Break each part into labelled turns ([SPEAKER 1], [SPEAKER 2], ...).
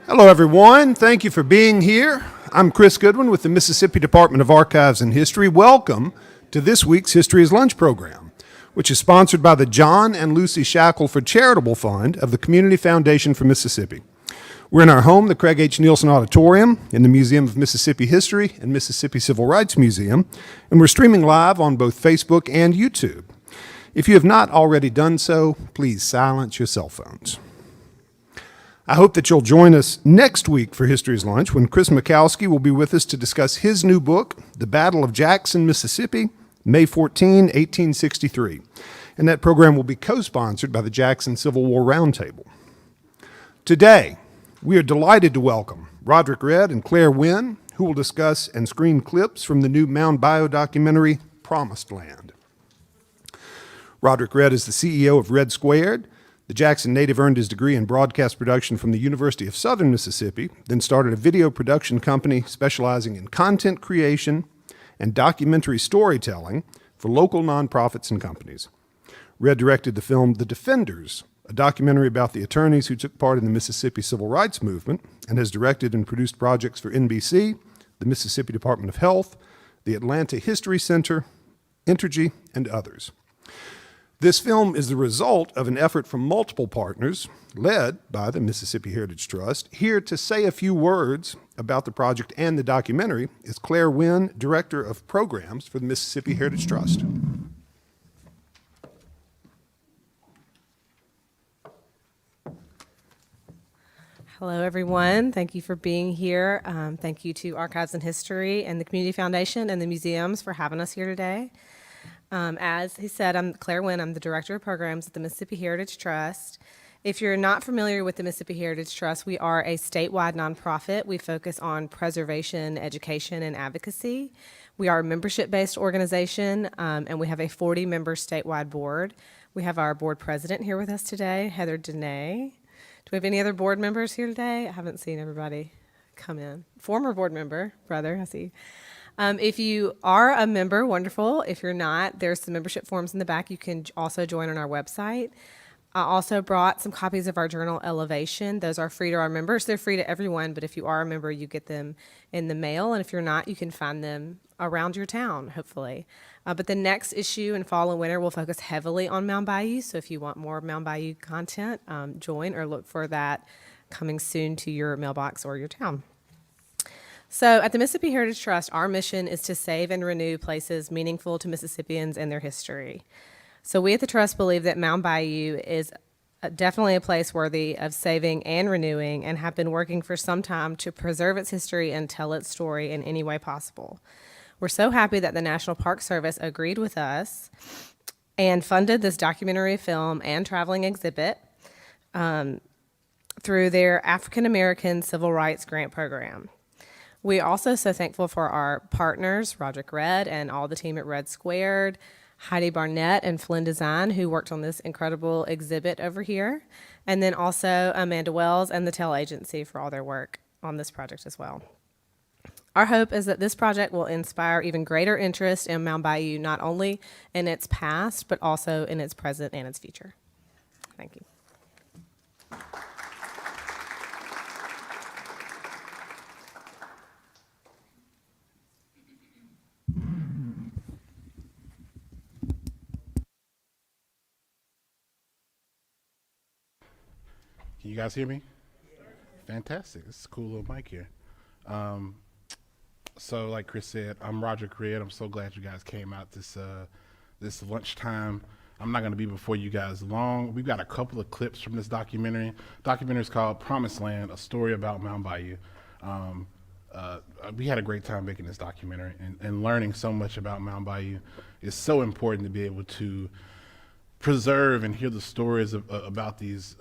[SPEAKER 1] Hello, everyone. Thank you for being here. I'm Chris Goodwin with the Mississippi Department of Archives and History. Welcome to this week's History is Lunch program, which is sponsored by the John and Lucy Shackelford Charitable Fund of the Community Foundation for Mississippi. We're in our home, the Craig H. Nielsen Auditorium, in the Museum of Mississippi History and Mississippi Civil Rights Museum, and we're streaming live on both Facebook and YouTube. If you have not already done so, please silence your cell phones. I hope that you'll join us next week for History's Lunch when Chris Mikowski will be with us to discuss his new book, The Battle of Jackson, Mississippi, May 14, 1863. And that program will be co-sponsored by the Jackson Civil War Roundtable. Today, we are delighted to welcome Roderick and Claire Winn, who will discuss and screen clips from the new MOUND BAYOU documentary, Promised Land. Roderick is the CEO of Red Squared. The Jackson native earned his degree in broadcast production from the University of Southern Mississippi, then started a video production company specializing in content creation and documentary storytelling for local nonprofits and companies. Red directed the film The Defenders, a documentary about the attorneys who took part in the Mississippi Civil Rights Movement, and has directed and produced projects for NBC, the Mississippi Department of Health, the Atlanta History Center, Entergy, and others. This film is the result of an effort from multiple partners, led by the Mississippi Heritage Trust. Here to say a few words about the project and the documentary is Claire Winn, Director of Programs for the Mississippi Heritage Trust.
[SPEAKER 2] Hello, everyone. Thank you for being here. Thank you to Archives and History and the Community Foundation and the museums for having us here today. As he said, I'm Claire Winn. I'm the Director of Programs at the Mississippi Heritage Trust. If you're not familiar with the Mississippi Heritage Trust, we are a statewide nonprofit. We focus on preservation, education, and advocacy. We are a membership-based organization, and we have a 40-member statewide board. We have our board president here with us today, Heather Dene. Do we have any other board members here today? I haven't seen everybody come in. Former board member, brother, I see. If you are a member, wonderful. If you're not, there's some membership forms in the back. You can also join on our website. I also brought some copies of our journal, Elevation. Those are free to our members. They're free to everyone, but if you are a member, you get them in the mail, and if you're not, you can find them around your town, hopefully. But the next issue in fall and winter will focus heavily on MOUND BAYOU, so if you want more MOUND BAYOU content, join or look for that coming soon to your mailbox or your town. So at the Mississippi Heritage Trust, our mission is to save and renew places meaningful to Mississippians and their history. So we at the Trust believe that MOUND BAYOU is definitely a place worthy of saving and renewing, and have been working for some time to preserve its history and tell its story in any way possible. We're so happy that the National Park Service agreed with us and funded this documentary film and traveling exhibit through their African American Civil Rights Grant Program. We're also so thankful for our partners, Roderick and all the team at Red Squared, Heidi Barnett and Flynn Design, who worked on this incredible exhibit over here, and then also Amanda Wells and the Tell Agency for all their work on this project as well. Our hope is that this project will inspire even greater interest in MOUND BAYOU, not only in its past, but also in its present and its future. Thank you.
[SPEAKER 3] Can you guys hear me? Fantastic. This is a cool little mic here. So like Chris said, I'm Roderick. I'm so glad you guys came out this lunchtime. I'm not going to be before you guys long. We've got a couple of clips from this documentary. The documentary is called Promised Land, a story about MOUND BAYOU. We had a great time making this documentary, and learning so much about MOUND BAYOU is so important to be able to preserve and hear the stories about these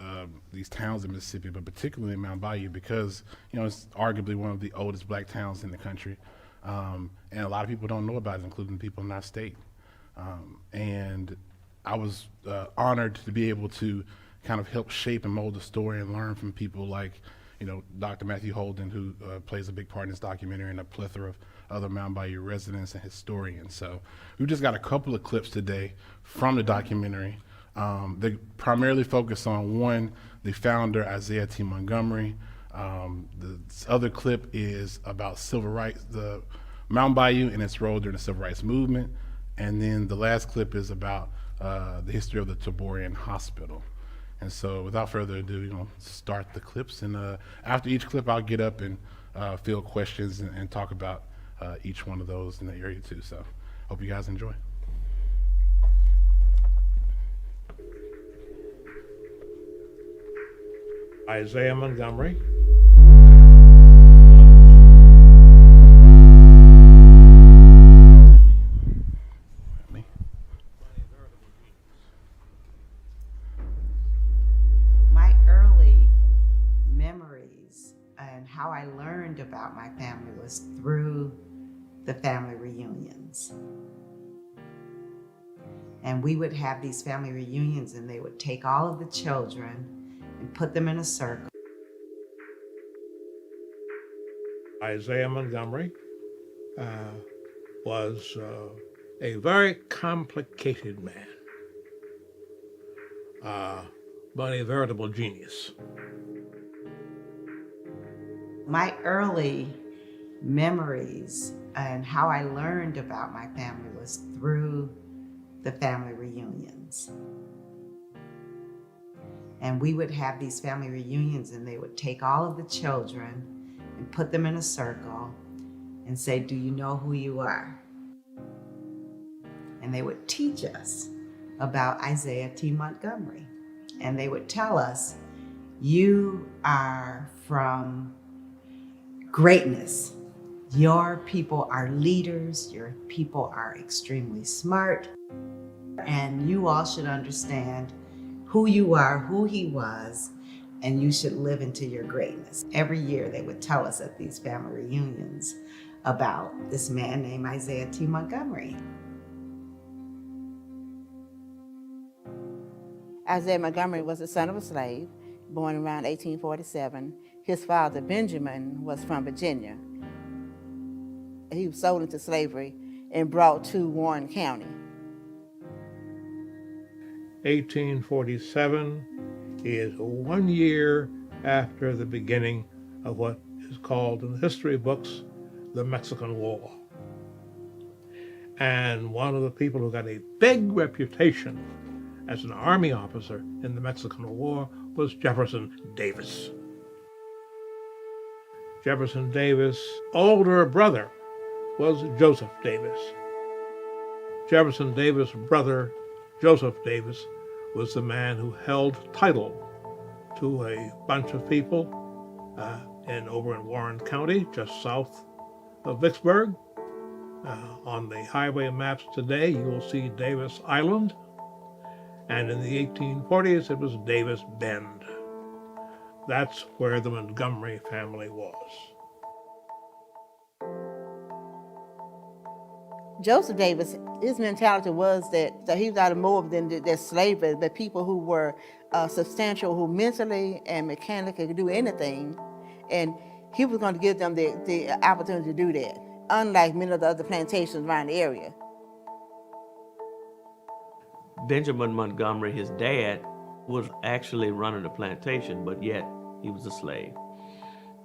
[SPEAKER 3] towns in Mississippi, but particularly MOUND BAYOU, because it's arguably one of the oldest black towns in the country, and a lot of people don't know about it, including people in our state. And I was honored to be able to kind of help shape and mold the story and learn from people like Dr. Matthew Holden, who plays a big part in this documentary, and a plethora of other MOUND BAYOU residents and historians. So we've just got a couple of clips today from the documentary. They primarily focus on, one, the founder, Isaiah T. Montgomery, The other clip is about civil rights, the Mountain Bayou and its role during the civil rights movement. And then the last clip is about the history of the Taborian Hospital. And so without further ado, start the clips. And after each clip, I'll get up and field questions and talk about each one of those in the area too. So hope you guys enjoy.
[SPEAKER 4] Isaiah Montgomery.
[SPEAKER 5] My early memories and how I learned about my family was through the family reunions. And we would have these family reunions and they would take all of the children and put them in a circle.
[SPEAKER 4] Isaiah Montgomery was a very complicated man, but a veritable genius.
[SPEAKER 5] My early memories and how I learned about my family was through the family reunions. And we would have these family reunions and they would take all of the children and put them in a circle and say, "Do you know who you are?" And they would teach us about Isaiah T. Montgomery. And they would tell us, "You are from greatness. Your people are leaders. Your people are extremely smart. And you all should understand who you are, who he was, and you should live into your greatness." Every year they would tell us at these family reunions about this man named Isaiah T. Montgomery.
[SPEAKER 6] Isaiah Montgomery was the son of a slave, born around 1847. His father, Benjamin, was from Virginia. He was sold into slavery and brought to Warren County.
[SPEAKER 4] 1847 is 1 year after the beginning of what is called in the history books the Mexican War. And one of the people who got a big reputation as an army officer in the Mexican War was Jefferson Davis. Jefferson Davis' older brother was Joseph Davis. Jefferson Davis' brother, Joseph Davis, was the man who held title to a bunch of people over in Warren County, just south of Vicksburg. On the highway maps today, you will see Davis Island, and in the 1840s, it was Davis Bend. That's where the Montgomery family was.
[SPEAKER 6] Joseph Davis, his mentality was that he was out of more than the slavery, but people who were substantial, who mentally and mechanically could do anything, and he was going to give them the opportunity to do that, unlike many of the other plantations around the area.
[SPEAKER 7] Benjamin Montgomery, his dad, was actually running the plantation, but yet he was a slave.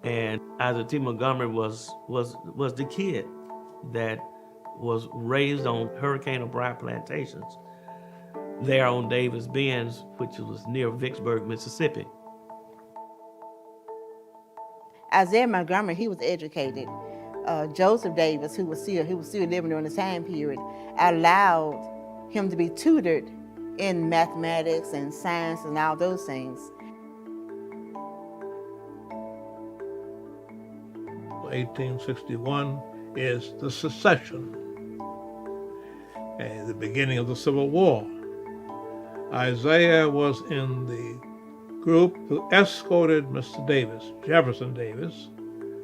[SPEAKER 7] And Isaiah T. Montgomery was the kid that was raised on Hurricane O'Brien plantations there on Davis Bend, which was near Vicksburg, Mississippi.
[SPEAKER 6] Isaiah Montgomery, he was educated. Joseph Davis, who was still living during the time period, allowed him to be tutored in mathematics and science and all those things.
[SPEAKER 4] 1861 is the secession, the beginning of the Civil War. Isaiah was in the group who escorted Mr. Davis, Jefferson Davis,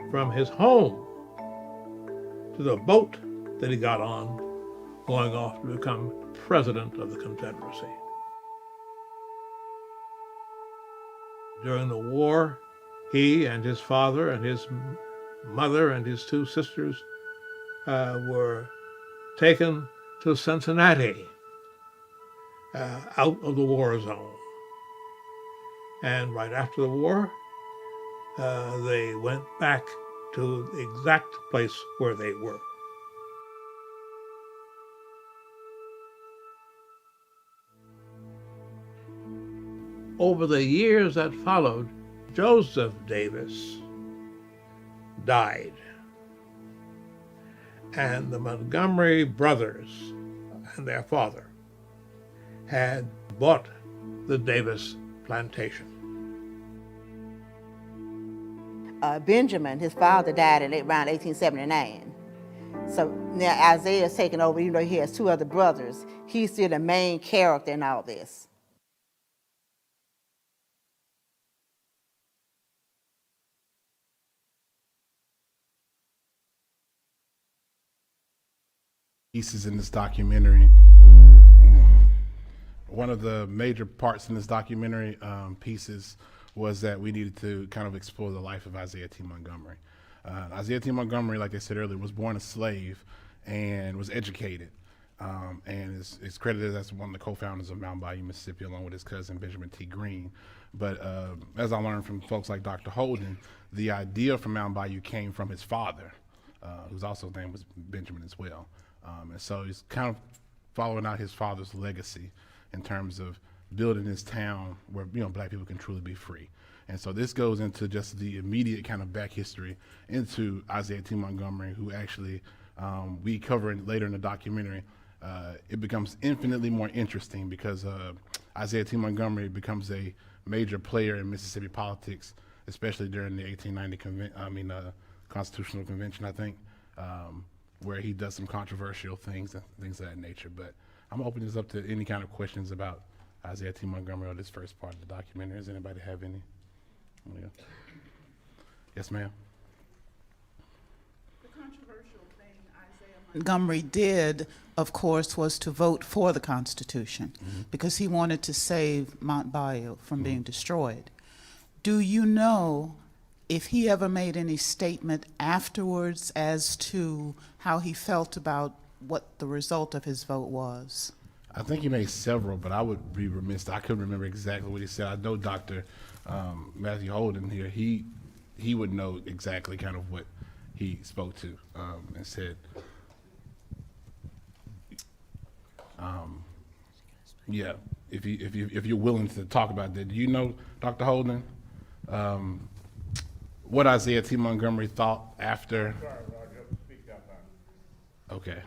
[SPEAKER 4] from his home to the boat that he got on, going off to become president of the Confederacy. During the war, he and his father and his mother and his two sisters were taken to Cincinnati, out of the war zone. And right after the war, they went back to the exact place where they were. Over the years that followed, Joseph Davis died. And the Montgomery brothers and their father had bought the Davis plantation.
[SPEAKER 6] Benjamin, his father, died in around 1879. So now Isaiah's taking over, even though he has two other brothers. He's still the main character in all this.
[SPEAKER 3] Pieces in this documentary. One of the major parts in this documentary pieces was that we needed to kind of explore the life of Isaiah T. Montgomery. Isaiah T. Montgomery, like I said earlier, was born a slave and was educated, and is credited as one of the co-founders of Mound Bayou, Mississippi, along with his cousin Benjamin T. Green. But as I learned from folks like Dr. Holden, the idea for Mound Bayou came from his father, whose also name was Benjamin as well. And so he's kind of following out his father's legacy in terms of building this town where, you know, black people can truly be free. And so this goes into just the immediate kind of back history into Isaiah T. Montgomery, who actually we cover later in the documentary. It becomes infinitely more interesting because Isaiah T. Montgomery becomes a major player in Mississippi politics, especially during the 1890 Constitutional Convention, I think, where he does some controversial things and things of that nature. But I'm opening this up to any kind of questions about Isaiah T. Montgomery or this first part of the documentary. Does anybody have any? Yeah. Yes, ma'am.
[SPEAKER 8] The controversial thing Isaiah Montgomery did, of course, was to vote for the Constitution because he wanted to save Mount Bayou from being destroyed. Do you know if he ever made any statement afterwards as to how he felt about what the result of his vote was?
[SPEAKER 3] I think he made several, but I would be remiss. I couldn't remember exactly what he said. I know Dr. Matthew Holden here, he would know exactly kind of what he spoke to and said. Yeah, if you're willing to talk about that. Do you know, Dr. Holden, what Isaiah T. Montgomery thought after?
[SPEAKER 4] Sorry, Roger, speak up now.
[SPEAKER 3] Okay.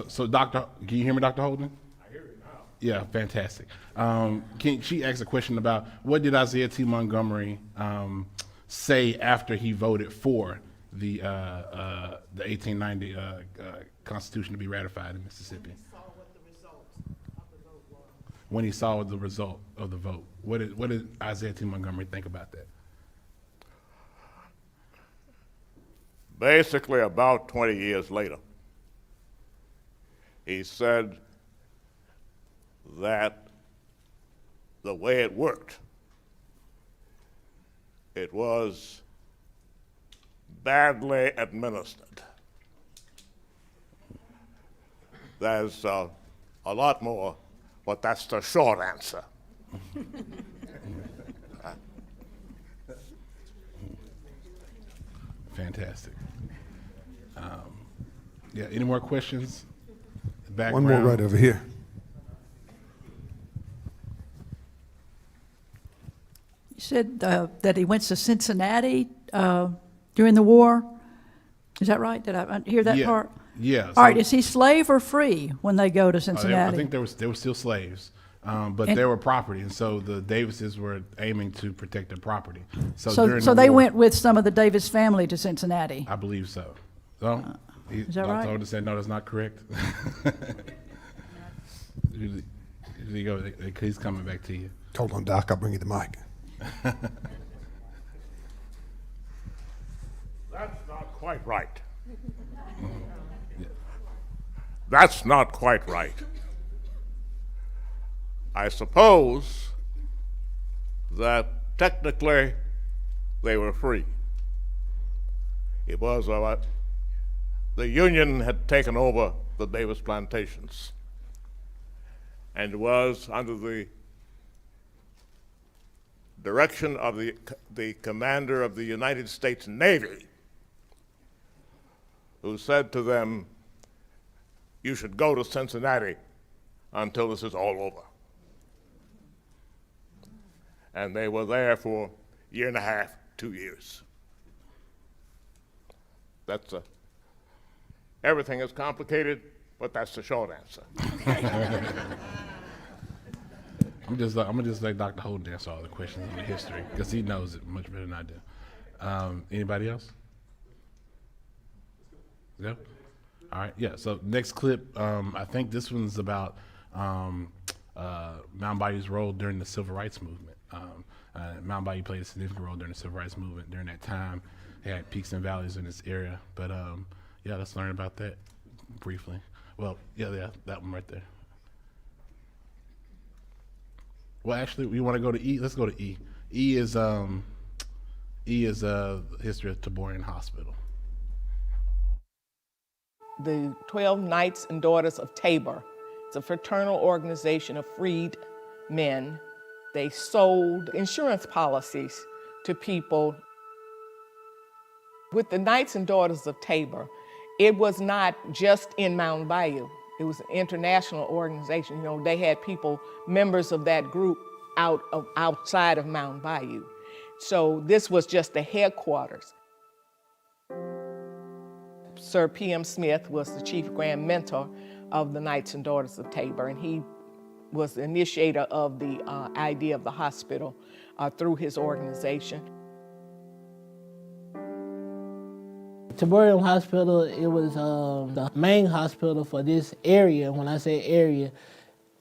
[SPEAKER 3] So Doctor, can you hear me, Dr. Holden?
[SPEAKER 4] I hear you now.
[SPEAKER 3] Yeah, fantastic. She asked a question about what did Isaiah T. Montgomery say after he voted for the 1890 Constitution to be ratified in Mississippi? When he saw the result of the vote, what did Isaiah T. Montgomery think about that?
[SPEAKER 9] Basically, about 20 years later, he said that the way it worked, it was badly administered. There's a lot more, but that's the short answer.
[SPEAKER 3] Fantastic. Yeah, any more questions?
[SPEAKER 1] One more right over here.
[SPEAKER 10] You said that he went to Cincinnati during the war. Is that right? Did I hear that part?
[SPEAKER 3] Yeah.
[SPEAKER 10] All right. Is he slave or free when they go to Cincinnati?
[SPEAKER 3] I think they were still slaves, but they were property, and so the Davises were aiming to protect their property.
[SPEAKER 10] So they went with some of the Davis family to Cincinnati.
[SPEAKER 3] I believe so. So,
[SPEAKER 10] is that right?
[SPEAKER 3] Dr. Holden said no, that's not correct. He's coming back to you.
[SPEAKER 1] Hold on, Doc. I'll bring you the mic.
[SPEAKER 9] That's not quite right. That's not quite right. I suppose that technically they were free. It was the Union had taken over the Davis plantations, and it was under the direction of the commander of the United States Navy, who said to them, "You should go to Cincinnati until this is all over." And they were there for a year and a half, 2 years. That's everything is complicated, but that's the short answer.
[SPEAKER 3] I'm gonna just let Dr. Holden answer all the questions on the history because he knows it much better than I do. Anybody else? Yeah. All right. Yeah. So next clip, I think this one's about Mound Bayou's role during the Civil Rights Movement. Mound Bayou played a significant role during the Civil Rights Movement during that time. They had peaks and valleys in this area, but yeah, let's learn about that briefly. Well, yeah, that one right there. Well, actually, we want to go to E. Let's go to E. E is history of Taborian Hospital.
[SPEAKER 11] The 12 Knights and Daughters of Tabor. It's a fraternal organization of freed men. They sold insurance policies to people. With the Knights and Daughters of Tabor, it was not just in Mound Bayou. It was an international organization. You know, they had people, members of that group, outside of Mound Bayou. So this was just the headquarters. Sir P.M. Smith was the chief grand mentor of the Knights and Daughters of Tabor, and he was the initiator of the idea of the hospital through his organization.
[SPEAKER 12] Taborian Hospital, it was the main hospital for this area. When I say area,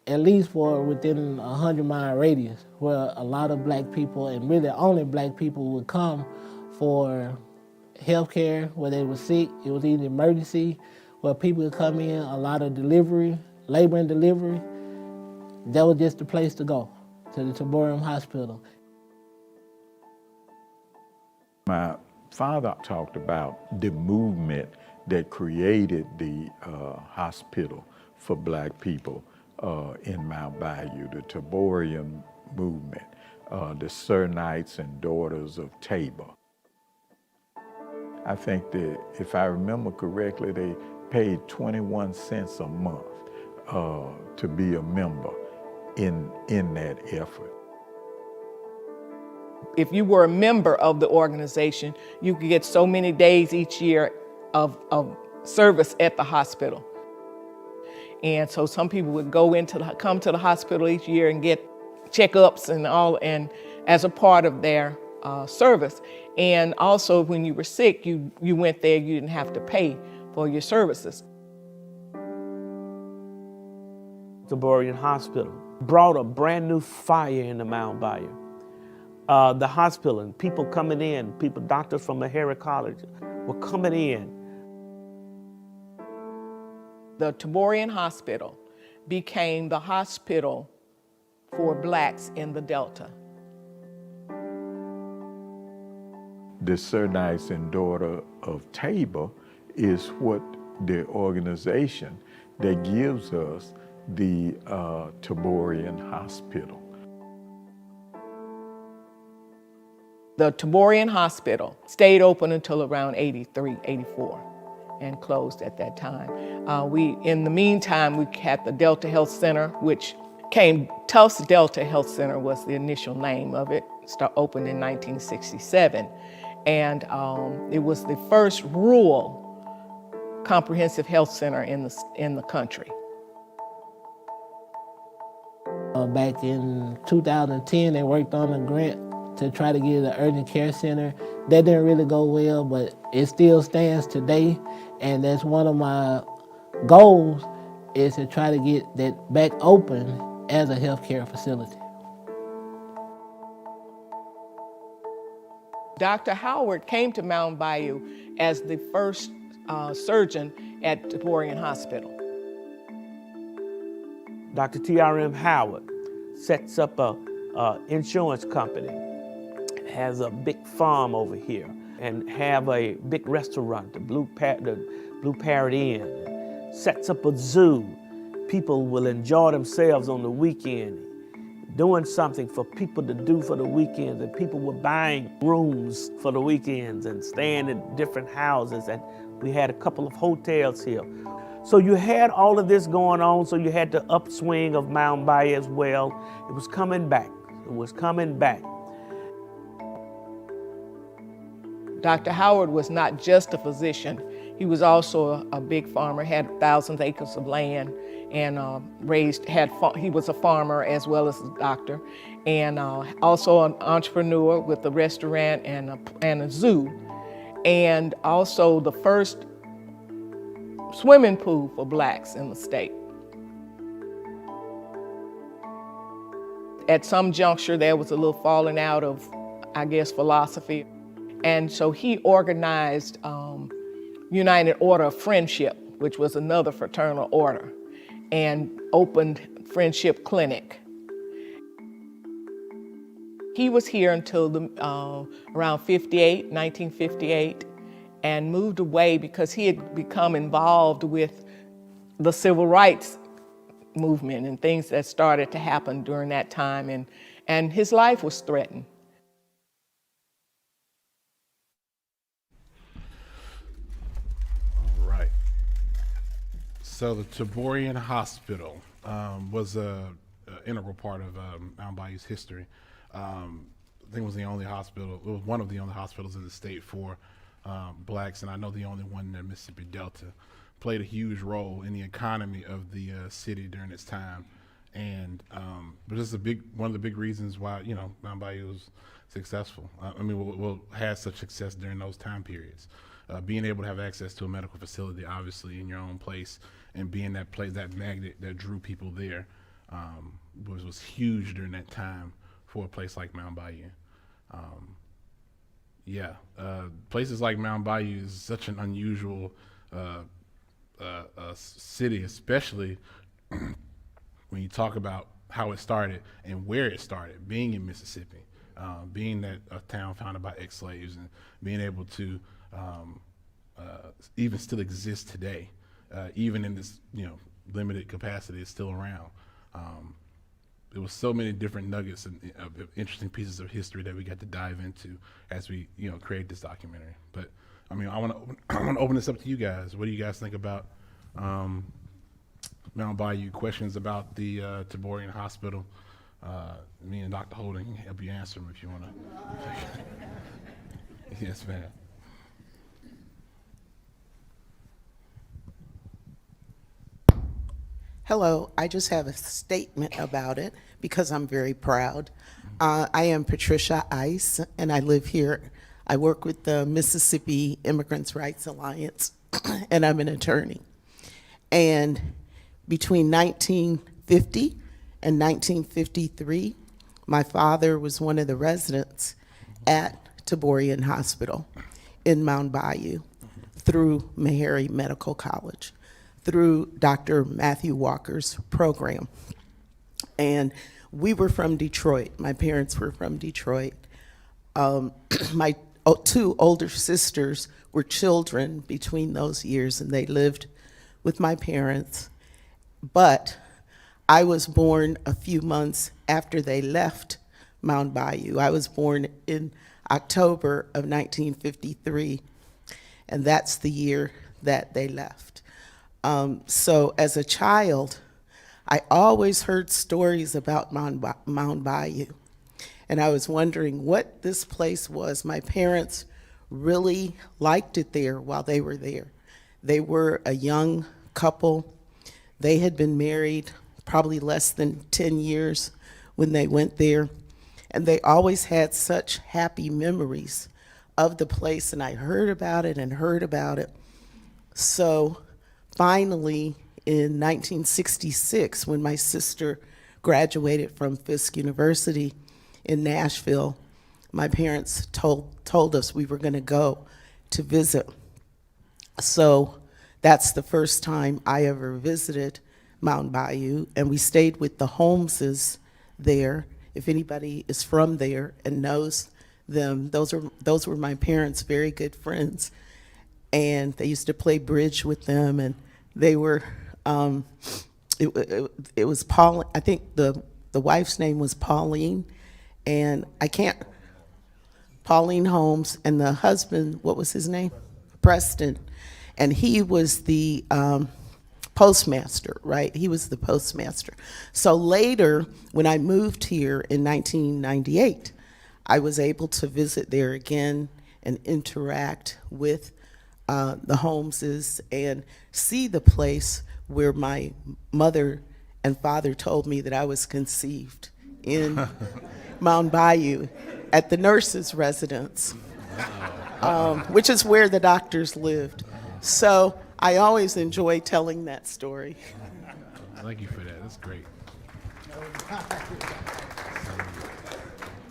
[SPEAKER 12] at least for within a 100-mile radius, where a lot of black people, and really only black people, would come for health care, where they were sick. It was either emergency, where people would come in, a lot of delivery, labor and delivery. That was just the place to go, to the Taborian Hospital.
[SPEAKER 13] My father talked about the movement that created the hospital for black people in Mound Bayou, the Taborian movement, the Sir Knights and Daughters of Tabor. I think that, if I remember correctly, they paid 21 cents a month to be a member in that effort.
[SPEAKER 11] If you were a member of the organization, you could get so many days each year of service at the hospital. And so some people would come to the hospital each year and get checkups and all, and as a part of their service. And also, when you were sick, you went there, you didn't have to pay for your services.
[SPEAKER 7] Taborian Hospital brought a brand new fire into Mound Bayou. The hospital and people coming in, doctors from Meharry College were coming in.
[SPEAKER 11] The Taborian Hospital became the hospital for blacks in the Delta.
[SPEAKER 13] The Sir Knights and Daughter of Tabor is what the organization that gives us the Taborian Hospital.
[SPEAKER 11] The Taborian Hospital stayed open until around 83, 84, and closed at that time. In the meantime, we had the Delta Health Center, which Tulsa Delta Health Center was the initial name of it. Opened in 1967. And it was the first rural comprehensive health center in the country.
[SPEAKER 12] Back in 2010, they worked on a grant to try to get an urgent care center. That didn't really go well, but it still stands today. And that's one of my goals, is to try to get that back open as a healthcare facility.
[SPEAKER 11] Dr. Howard came to Mound Bayou as the first surgeon at Taborian Hospital.
[SPEAKER 7] Dr. T.R.M. Howard sets up a insurance company, has a big farm over here, and have a big restaurant, the Blue Parrot Inn, sets up a zoo. People will enjoy themselves on the weekend. doing something for people to do for the weekends, and people were buying rooms for the weekends and staying in different houses, and we had a couple of hotels here. So you had all of this going on, so you had the upswing of Mound Bayou as well. It was coming back. It was coming back.
[SPEAKER 11] Dr. Howard was not just a physician. He was also a big farmer, had thousands of acres of land, and he was a farmer as well as a doctor, and also an entrepreneur with a restaurant and a zoo, and also the first swimming pool for blacks in the state. At some juncture, there was a little falling out of, I guess, philosophy. And so he organized United Order of Friendship, which was another fraternal order, and opened Friendship Clinic. He was here until around 1958, and moved away because he had become involved with the civil rights movement and things that started to happen during that time, and his life was threatened.
[SPEAKER 3] All right. So the Taborian Hospital was an integral part of Mound Bayou's history. I think it was the only hospital, it was one of the only hospitals in the state for blacks, and I know the only one in the Mississippi Delta. Played a huge role in the economy of the city during its time, and but this is one of the big reasons why Mound Bayou was successful. We'll had such success during those time periods. Being able to have access to a medical facility, obviously in your own place, and being that place, that magnet that drew people there, was huge during that time for a place like Mound Bayou. Places like Mound Bayou is such an unusual city, especially when you talk about how it started and where it started, being in Mississippi, being that a town founded by ex-slaves, and being able to even still exist today, even in this limited capacity, it's still around. There was so many different nuggets of interesting pieces of history that we got to dive into as we create this documentary. But I want to open this up to you guys. What do you guys think about Mound Bayou? Questions about the Taborian Hospital? Me and Dr. Holden can help you answer them if you want to. Yes, ma'am.
[SPEAKER 14] Hello, I just have a statement about it because I'm very proud. I am Patricia Ice, and I live here. I work with the Mississippi Immigrants' Rights Alliance, and I'm an attorney. And between 1950 and 1953, my father was one of the residents at Taborian Hospital in Mound Bayou through Meharry Medical College, through Dr. Matthew Walker's program. And we were from Detroit. My parents were from Detroit. My two older sisters were children between those years, and they lived with my parents. But I was born a few months after they left Mound Bayou. I was born in October of 1953, and that's the year that they left. So as a child, I always heard stories about Mound Bayou, and I was wondering what this place was. My parents really liked it there while they were there. They were a young couple. They had been married probably less than 10 years when they went there, and they always had such happy memories of the place, and I heard about it and heard about it. So finally, in 1966, when my sister graduated from Fisk University in Nashville, my parents told us we were going to go to visit. So that's the first time I ever visited Mound Bayou, and we stayed with the Holmeses there. If anybody is from there and knows them, those were my parents' very good friends, and they used to play bridge with them, and they were it was Paul. I think the the wife's name was Pauline, and Pauline Holmes, and the husband, what was his name? Preston. And he was the postmaster, right? He was the postmaster. So later, when I moved here in 1998, I was able to visit there again and interact with the Holmeses and see the place where my mother and father told me that I was conceived in MOUND BAYOU at the nurses' residence, which is where the doctors lived. So I always enjoy telling that story.
[SPEAKER 3] Thank you for that. That's great.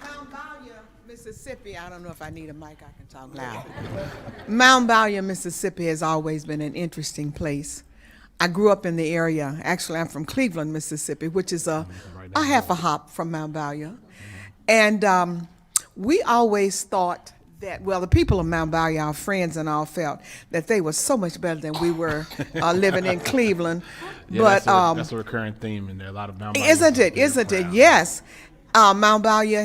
[SPEAKER 11] Mount Bayou, Mississippi, I don't know if I need a mic, I can talk loud. Mount Bayou, Mississippi has always been an interesting place. I grew up in the area. Actually, I'm from Cleveland, Mississippi, which is a half a hop from Mount Bayou. And we always thought that, well, the people of Mount Bayou, our friends and all, felt that they were so much better than we were living in Cleveland.
[SPEAKER 3] Yeah,
[SPEAKER 11] But
[SPEAKER 3] that's a recurring theme in there. A lot of Mount Bayou.
[SPEAKER 11] isn't it? Yes. Mount Bayou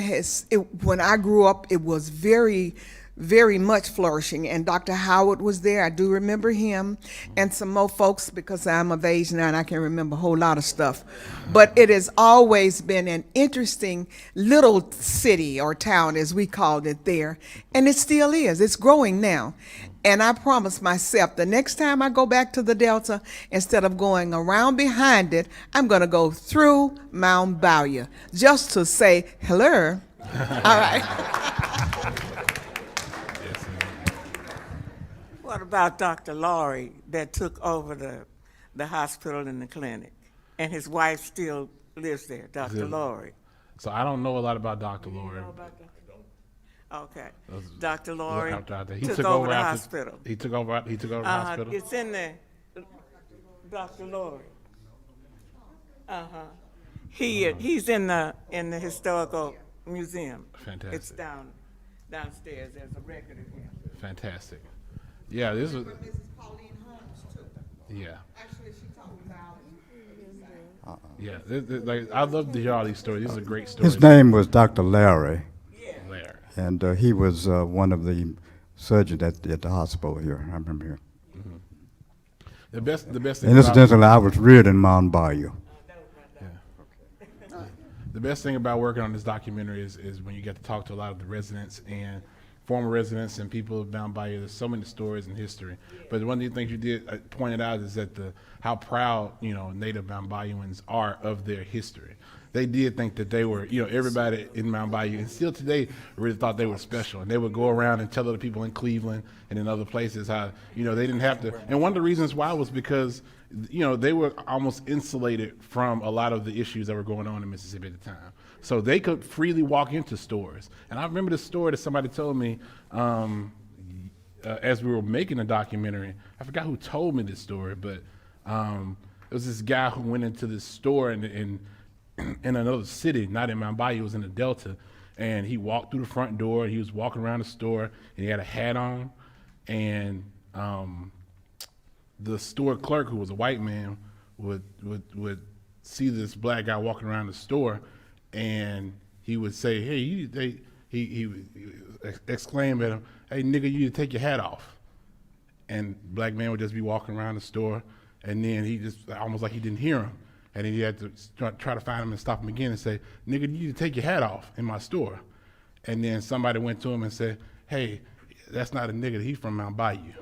[SPEAKER 11] when I grew up, it was very, very much flourishing. And Dr. Howard was there. I do remember him and some more folks, because I'm of age now and I can remember a whole lot of stuff. But it has always been an interesting little city or town, as we called it there. And it still is. It's growing now. And I promised myself the next time I go back to the Delta, instead of going around behind it, I'm going to go through Mount Bayou just to say hello. All right.
[SPEAKER 15] What about Dr. Laurie that took over the hospital and the clinic? And his wife still lives there, Dr. Laurie.
[SPEAKER 3] So I don't know a lot about Dr. Laurie.
[SPEAKER 15] Okay. Dr. Laurie
[SPEAKER 3] He
[SPEAKER 15] took over the hospital.
[SPEAKER 3] He took over the hospital?
[SPEAKER 15] It's in there. Dr. Laurie. He's in the historical museum.
[SPEAKER 3] Fantastic.
[SPEAKER 15] It's downstairs. There's a record of him.
[SPEAKER 3] Fantastic. Yeah, this was.
[SPEAKER 11] Mrs. Pauline Holmes too.
[SPEAKER 3] Yeah.
[SPEAKER 11] Actually, she talked about
[SPEAKER 3] Yeah, like I love to hear all these stories. These are great stories.
[SPEAKER 16] His name was Dr. Larry.
[SPEAKER 3] Larry.
[SPEAKER 16] And he was one of the surgeons at the hospital here. I remember here.
[SPEAKER 3] Mm-hmm. The best thing.
[SPEAKER 16] And incidentally, I was reared in MOUND BAYOU.
[SPEAKER 3] The best thing about working on this documentary is when you get to talk to a lot of the residents and former residents and people of MOUND BAYOU. There's so many stories and history. But one of the things you did pointed out is that how proud native MOUND BAYOuans are of their history. They did think that they were, everybody in MOUND BAYOU, and still today, really thought they were special. And they would go around and tell other people in Cleveland and in other places how, they didn't have to. And one of the reasons why was because, they were almost insulated from a lot of the issues that were going on in Mississippi at the time. So they could freely walk into stores. And I remember this story that somebody told me as we were making the documentary. I forgot who told me this story, but it was this guy who went into this store in another city, not in MOUND BAYOU, it was in the Delta, and he walked through the front door, and he was walking around the store, and he had a hat on, and the store clerk, who was a white man, would see this black guy walking around the store, and he would say, hey, he would exclaim at him, hey, nigga, you need to take your hat off. And black man would just be walking around the store, and then he just, almost like he didn't hear him. And then you had to try to find him and stop him again and say, nigga, you need to take your hat off in my store. And then somebody went to him and said, hey, that's not a nigga, he's from MOUND BAYOU.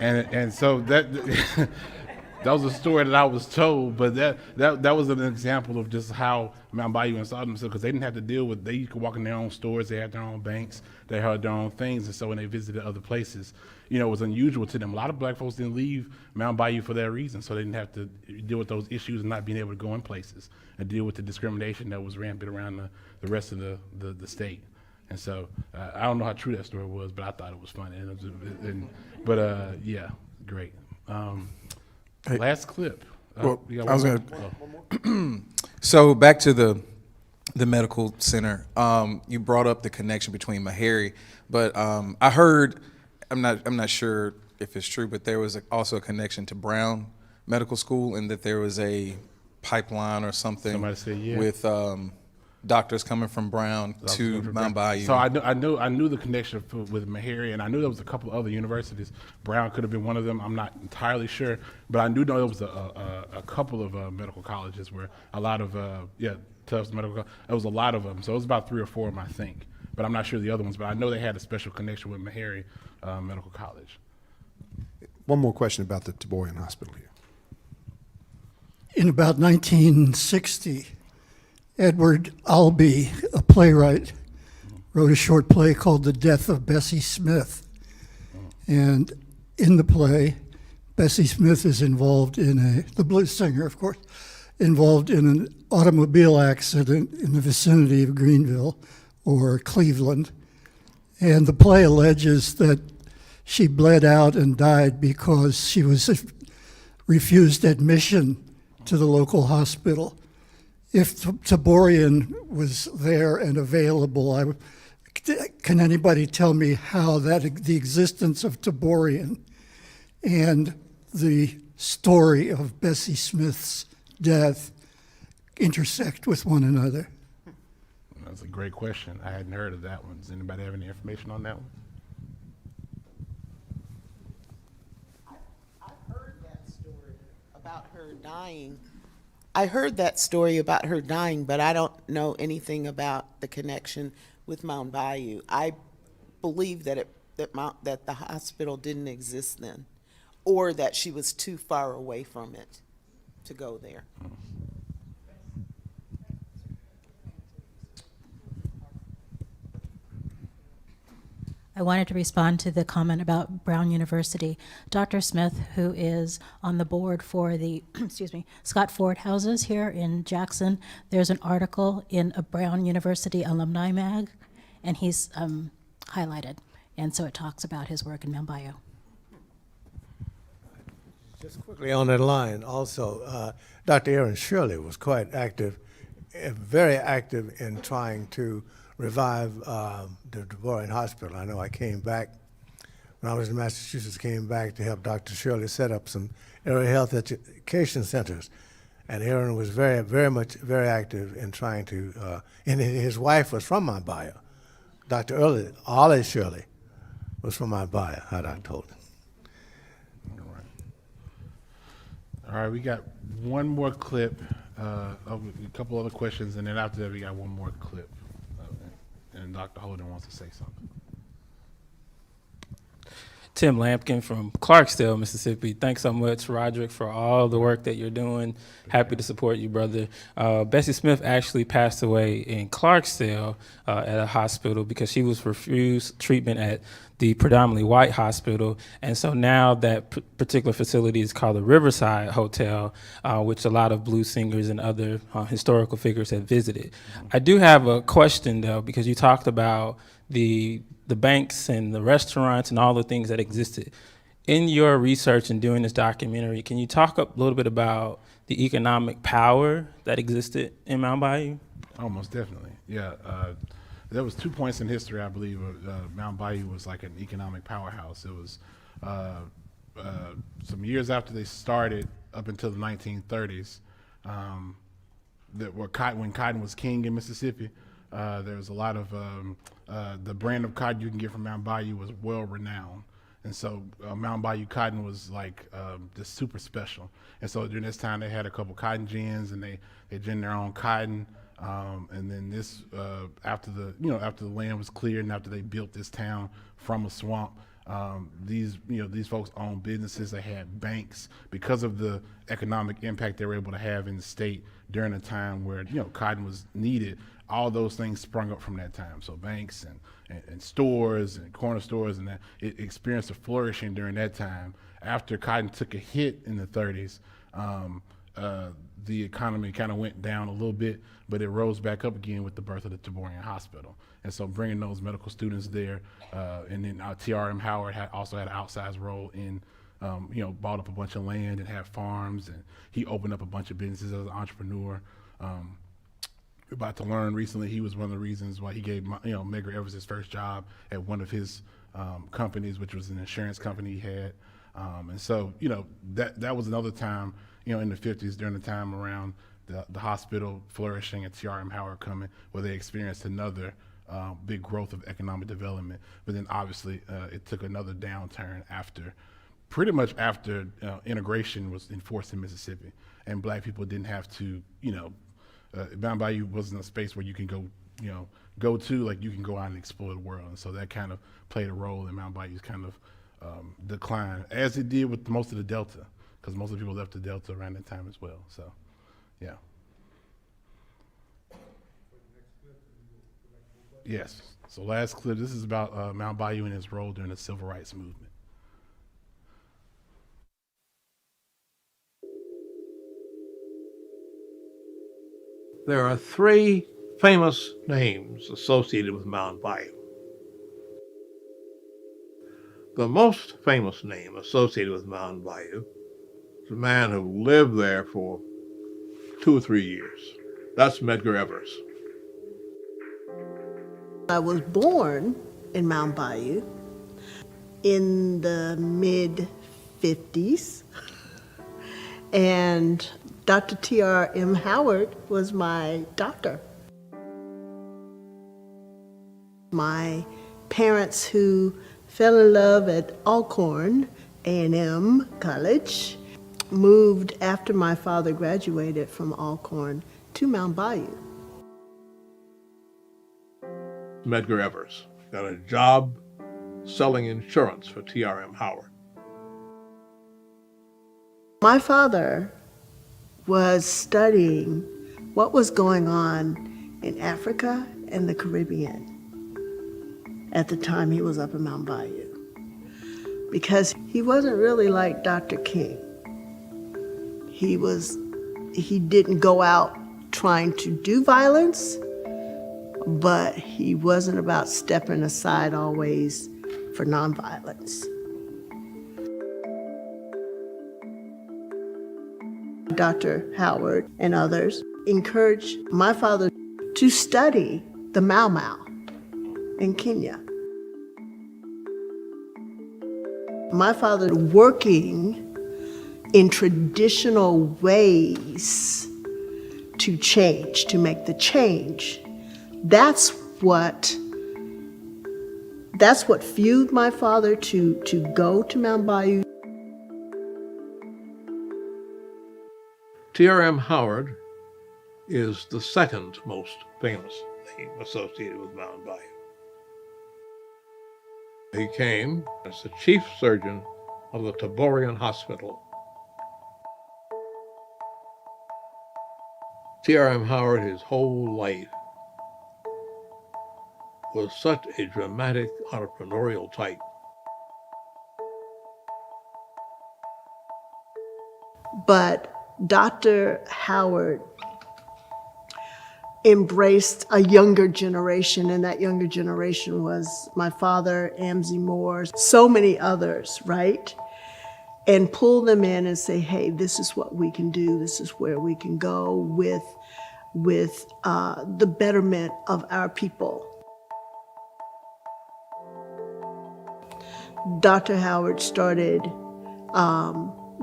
[SPEAKER 3] and so that was a story that I was told, but that was an example of just how MOUND BAYOu saw themselves, because they didn't have to deal with, they could walk in their own stores, they had their own banks, they had their own things, and so when they visited other places, it was unusual to them. A lot of black folks didn't leave MOUND BAYOU for that reason, so they didn't have to deal with those issues and not being able to go in places and deal with the discrimination that was rampant around the rest of the state. And so I don't know how true that story was, but I thought it was funny. Yeah, great.
[SPEAKER 17] Hey,
[SPEAKER 3] last clip.
[SPEAKER 17] Well, I was going so back to the medical center. You brought up the connection between Meharry, but I heard, I'm not sure if it's true, but there was also a connection to Brown Medical School, and that there was a pipeline or something.
[SPEAKER 3] Somebody said, yeah.
[SPEAKER 17] With doctors coming from Brown to Mount Bayou.
[SPEAKER 3] So I knew the connection with Meharry, and I knew there was a couple of other universities. Brown could have been one of them. I'm not entirely sure, but I do know there was a couple of medical colleges where a lot of Tufts Medical. There was a lot of them, so it was about 3 or 4 of them, I think. But I'm not sure the other ones. But I know they had a special connection with Meharry Medical College.
[SPEAKER 1] One more question about the Taborian Hospital here.
[SPEAKER 18] In about 1960, Edward Albee, a playwright, wrote a short play called The Death of Bessie Smith. And in the play, Bessie Smith is involved in the blues singer, of course, involved in an automobile accident in the vicinity of Greenville or Cleveland. And the play alleges that she bled out and died because she was refused admission to the local hospital. If Taborian was there and available, can anybody tell me how the existence of Taborian and the story of Bessie Smith's death intersect with one another?
[SPEAKER 3] That's a great question. I hadn't heard of that one. Does anybody have any information on that one?
[SPEAKER 14] I heard that story about her dying, but I don't know anything about the connection with Mound Bayou. I believe that that the hospital didn't exist then, or that she was too far away from it to go there.
[SPEAKER 19] I wanted to respond to the comment about Brown University. Dr. Smith, who is on the board for the Scott Ford houses here in Jackson, there's an article in a Brown University alumni mag, and he's highlighted. And so it talks about his work in Mound Bayou.
[SPEAKER 20] Just quickly on that line, also, Dr. Aaron Shirley was quite active, very active in trying to revive the Taborian Hospital. I know I came back, when I was in Massachusetts, came back to help Dr. Shirley set up some area health education centers. And Aaron was very active in trying to, and his wife was from Mount Bayou. Dr. Ollie Shirley was from Mount Bayou, had I told him.
[SPEAKER 3] All right, we got one more clip, a couple other questions, and then after that we got one more clip. And Dr. Holden wants to say something.
[SPEAKER 21] Tim Lampkin from Clarksdale, Mississippi. Thanks so much, Roderick, for all the work that you're doing. Happy to support you, brother. Bessie Smith actually passed away in Clarksdale at a hospital because she was refused treatment at the predominantly white hospital. And so now that particular facility is called the Riverside Hotel, which a lot of blues singers and other historical figures have visited. I do have a question, though, because you talked about the banks and the restaurants and all the things that existed. In your research and doing this documentary, can you talk a little bit about the economic power that existed in Mound Bayou?
[SPEAKER 3] Oh, most definitely, yeah. There was 2 points in history, I believe, Mound Bayou was like an economic powerhouse. It was some years after they started, up until the 1930s, when cotton was king in Mississippi. There was a lot of the brand of cotton you can get from Mound Bayou was well renowned, and so Mound Bayou cotton was like just super special. And so during this time, they had a couple cotton gins, and they gin their own cotton. And then this, after the land was cleared and after they built this town from a swamp, these folks owned businesses. They had banks because of the economic impact they were able to have in the state during a time where cotton was needed. All those things sprung up from that time. So banks and stores and corner stores, and that it experienced a flourishing during that time. After cotton took a hit in the 30s, the economy kind of went down a little bit, but it rose back up again with the birth of the Taborian Hospital. And so bringing those medical students there, and then TRM Howard also had an outsized role in, bought up a bunch of land and had farms, and he opened up a bunch of businesses as an entrepreneur. We're about to learn recently he was one of the reasons why he gave Medgar Evers his first job at one of his companies, which was an insurance company he had. And so that was another time, in the 50s, during the time around the hospital flourishing and TRM Howard coming, where they experienced another big growth of economic development. But then obviously it took another downturn pretty much after integration was enforced in Mississippi, and black people didn't have to, Mound Bayou wasn't a space where you can go to, like you can go out and explore the world. And so that kind of played a role in Mound Bayou's kind of decline, as it did with most of the Delta, because most of the people left the Delta around that time as well. So, yeah. Yes. So last clip, this is about Mound Bayou and its role during the Civil Rights Movement.
[SPEAKER 4] There are three famous names associated with Mound Bayou. The most famous name associated with Mound Bayou is a man who lived there for 2 or 3 years. That's Medgar Evers.
[SPEAKER 2] I was born in Mound Bayou in the mid-50s, and Dr. T.R.M. Howard was my doctor. My parents, who fell in love at Alcorn A&M College, moved after my father graduated from Alcorn to Mound Bayou.
[SPEAKER 4] Medgar Evers got a job selling insurance for T.R.M. Howard.
[SPEAKER 2] My father was studying what was going on in Africa and the Caribbean at the time he was up in Mound Bayou, because he wasn't really like Dr. King. He didn't go out trying to do violence, but he wasn't about stepping aside always for nonviolence. Dr. Howard and others encouraged my father to study the Mau Mau in Kenya. My father working in traditional ways to change, to make the change. That's what fueled my father to go to Mound Bayou.
[SPEAKER 4] T.R.M. Howard is the second most famous name associated with Mound Bayou. He came as the chief surgeon of the Taborian Hospital. T.R.M. Howard, his whole life, was such a dramatic entrepreneurial type.
[SPEAKER 2] But Dr. Howard embraced a younger generation, and that younger generation was my father, Amzie Moore, so many others, right? And pull them in and say, hey, this is what we can do, this is where we can go with the betterment of our people. Dr. Howard started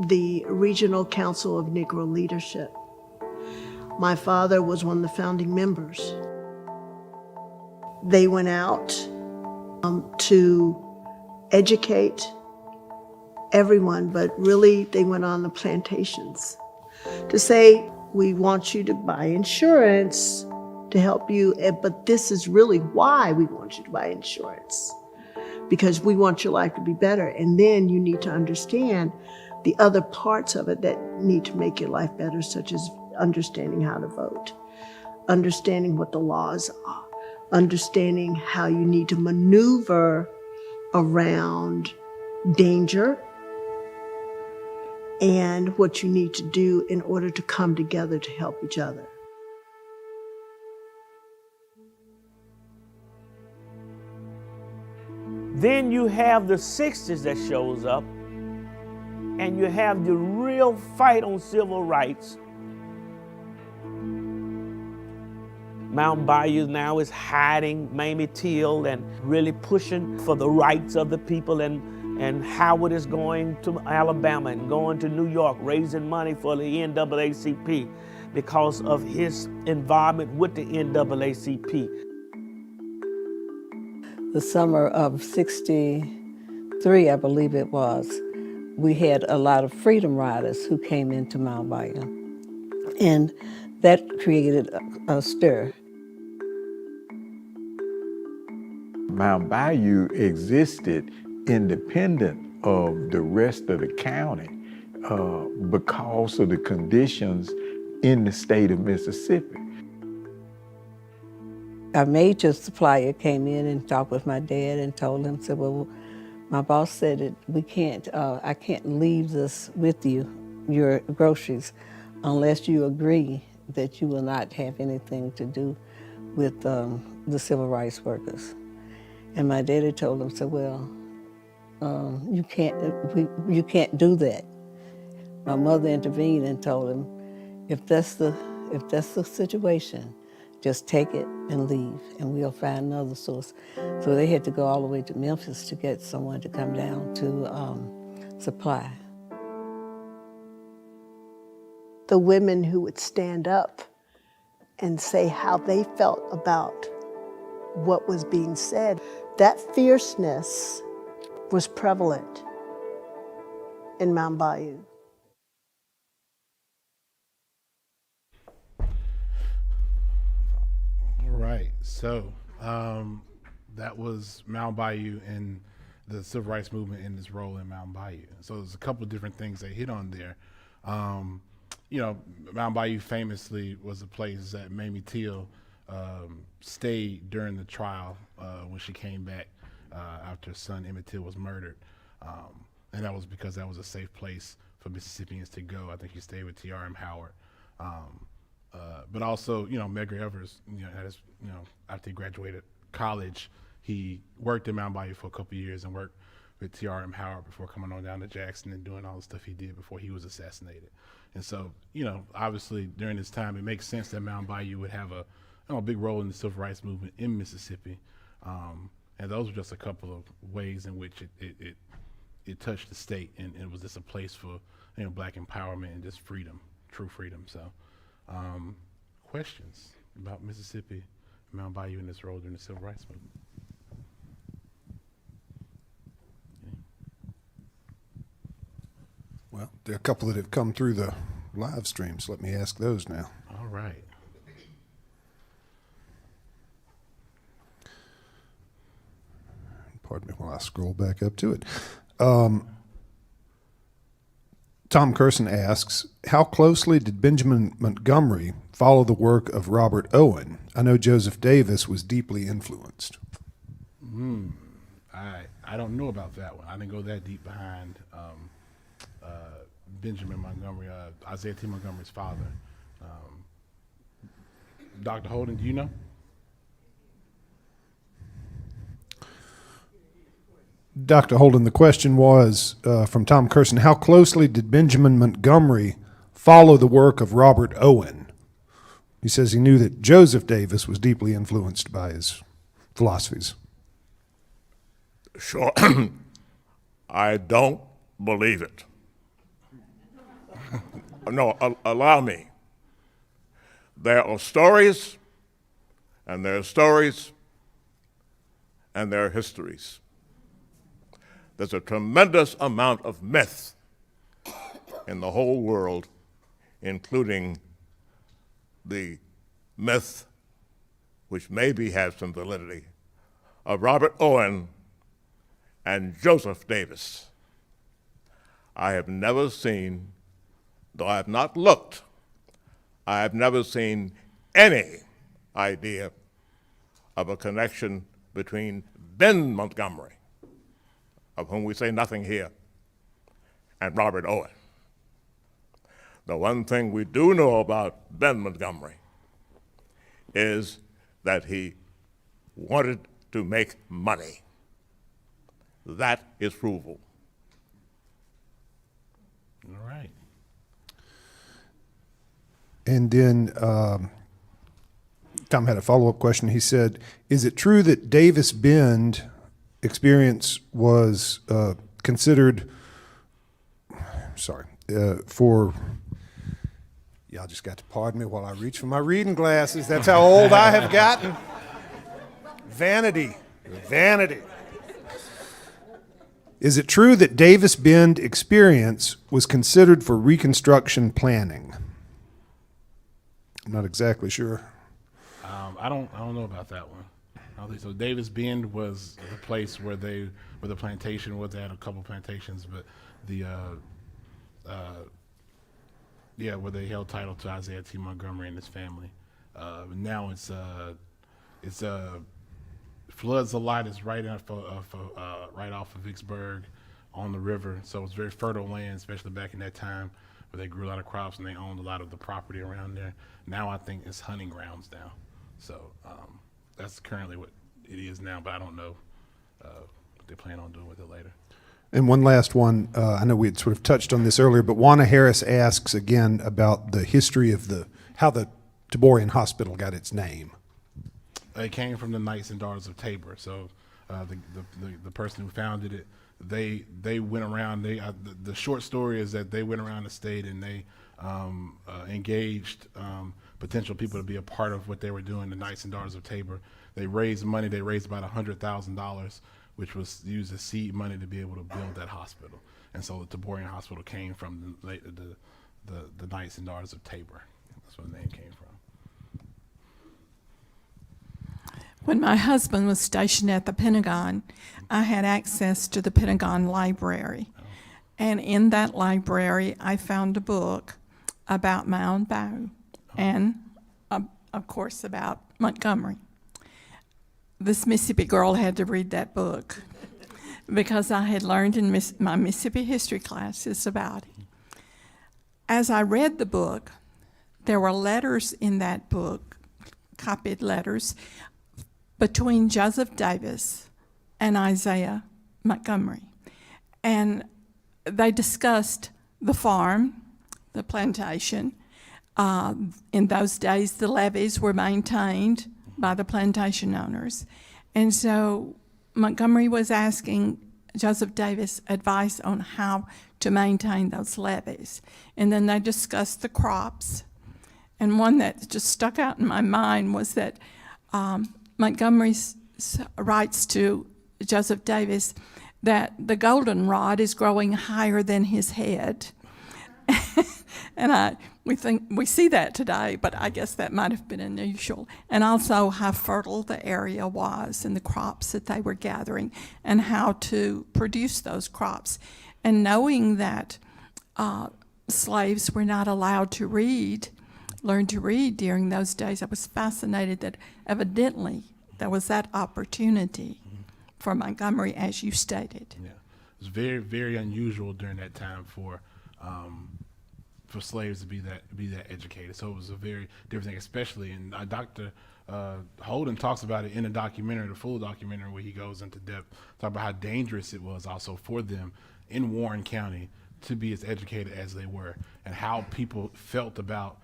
[SPEAKER 2] the Regional Council of Negro Leadership. My father was one of the founding members. They went out to educate everyone, but really they went on the plantations to say, we want you to buy insurance to help you, but this is really why we want you to buy insurance, because we want your life to be better. And then you need to understand the other parts of it that need to make your life better, such as understanding how to vote, understanding what the laws are, understanding how you need to maneuver around danger, and what you need to do in order to come together to help each other.
[SPEAKER 22] Then you have the 60s that shows up, and you have the real fight on civil rights. Mound Bayou now is hiding Mamie Till and really pushing for the rights of the people, and Howard is going to Alabama and going to New York, raising money for the NAACP. because of his involvement with the NAACP.
[SPEAKER 5] The summer of '63, I believe it was, we had a lot of freedom riders who came into Mound Bayou. And that created a stir.
[SPEAKER 13] Mound Bayou existed independent of the rest of the county because of the conditions in the state of Mississippi.
[SPEAKER 5] Our major supplier came in and talked with my dad and told him, said, well, my boss said that we can't, I can't leave this with you, your groceries, unless you agree that you will not have anything to do with the civil rights workers. And my daddy told him, said, well, you can't do that. My mother intervened and told him, if that's the situation, just take it and leave, and we'll find another source. So they had to go all the way to Memphis to get someone to come down to supply.
[SPEAKER 2] The women who would stand up and say how they felt about what was being said, that fierceness was prevalent in Mound Bayou.
[SPEAKER 3] Right. So that was Mound Bayou and the civil rights movement in its role in Mound Bayou. So there's a couple of different things they hit on there. Mound Bayou famously was a place that Mamie Till stayed during the trial when she came back after her son Emmett Till was murdered. And that was because that was a safe place for Mississippians to go. I think she stayed with T.R.M. Howard. But also, Medgar Evers, after he graduated college, he worked in Mound Bayou for a couple of years and worked with T.R.M. Howard before coming on down to Jackson and doing all the stuff he did before he was assassinated. And so, obviously during this time, it makes sense that Mound Bayou would have a big role in the civil rights movement in Mississippi. And those were just a couple of ways in which it touched the state, and it was just a place for black empowerment and just freedom, true freedom. So, questions about Mississippi, Mound Bayou, and its role during the civil rights movement?
[SPEAKER 1] Well, there are a couple that have come through the live stream, so let me ask those now.
[SPEAKER 3] All right.
[SPEAKER 1] Pardon me while I scroll back up to it. Tom Curson asks, how closely did Benjamin Montgomery follow the work of Robert Owen? I know Joseph Davis was deeply influenced.
[SPEAKER 3] I don't know about that one. I didn't go that deep behind Benjamin Montgomery, Isaiah T. Montgomery's father. Dr. Holden, do you know?
[SPEAKER 1] Dr. Holden, the question was from Tom Curson, how closely did Benjamin Montgomery follow the work of Robert Owen? He says he knew that Joseph Davis was deeply influenced by his philosophies.
[SPEAKER 9] Sure. I don't believe it. No, allow me. There are stories, and there are stories, and there are histories. There's a tremendous amount of myth in the whole world, including the myth, which maybe has some validity, of Robert Owen and Joseph Davis. I have never seen, though I have not looked, I have never seen any idea of a connection between Ben Montgomery, of whom we say nothing here, and Robert Owen. The one thing we do know about Ben Montgomery is that he wanted to make money. That is provable.
[SPEAKER 3] All right.
[SPEAKER 1] And then Tom had a follow-up question. He said, is it true that Davis Bend experience was considered, Y'all just got to pardon me while I reach for my reading glasses. That's how old I have gotten. Vanity. Vanity. Is it true that Davis Bend experience was considered for Reconstruction planning? I'm not exactly sure.
[SPEAKER 3] I don't know about that one. I don't think so. Davis Bend was the place where the plantation was. They had a couple plantations, but where they held title to Isaiah T. Montgomery and his family. Now it's floods a lot. It's right off of Vicksburg on the river. So it's very fertile land, especially back in that time where they grew a lot of crops and they owned a lot of the property around there. Now I think it's hunting grounds now. So that's currently what it is now, but I don't know what they plan on doing with it later.
[SPEAKER 1] And one last one, I know we had sort of touched on this earlier, but Juana Harris asks again about the history of how the Taborian Hospital got its name.
[SPEAKER 3] It came from the Knights and Daughters of Tabor. So the person who founded it, they went around. The short story is that they went around the state and they engaged potential people to be a part of what they were doing. The Knights and Daughters of Tabor. They raised money. They raised about $100,000, which was used as seed money to be able to build that hospital. And so the Taborian Hospital came from the Knights and Daughters of Tabor. That's where the name came from.
[SPEAKER 6] When my husband was stationed at the Pentagon, I had access to the Pentagon library. And in that library, I found a book about Mound Bayou and, of course, about Montgomery. This Mississippi girl had to read that book because I had learned in my Mississippi history classes about it. As I read the book, there were letters in that book, copied letters, between Joseph Davis and Isaiah Montgomery. And they discussed the farm, the plantation. In those days, the levees were maintained by the plantation owners. And so Montgomery was asking Joseph Davis advice on how to maintain those levees. And then they discussed the crops. And one that just stuck out in my mind was that Montgomery writes to Joseph Davis that the goldenrod is growing higher than his head. And we see that today, but I guess that might have been unusual. And also how fertile the area was and the crops that they were gathering and how to produce those crops. And knowing that slaves were not allowed to learn to read during those days, I was fascinated that evidently there was that opportunity for Montgomery, as you stated.
[SPEAKER 3] Yeah, it was very, very unusual during that time for slaves to be that educated. So it was a very different thing, especially. And Dr. Holden talks about it in the documentary, the full documentary, where he goes into depth, talk about how dangerous it was also for them in Warren County to be as educated as they were, and how people felt about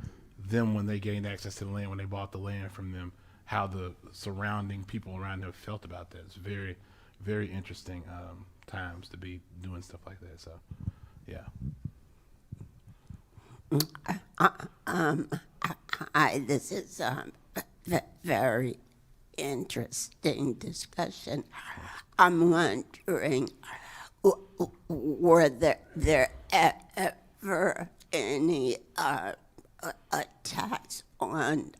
[SPEAKER 3] them when they gained access to the land, when they bought the land from them, how the surrounding people around them felt about that. It's very, very interesting times to be doing stuff like that. So, yeah.
[SPEAKER 8] This is a very interesting discussion. I'm wondering, were there ever any attacks on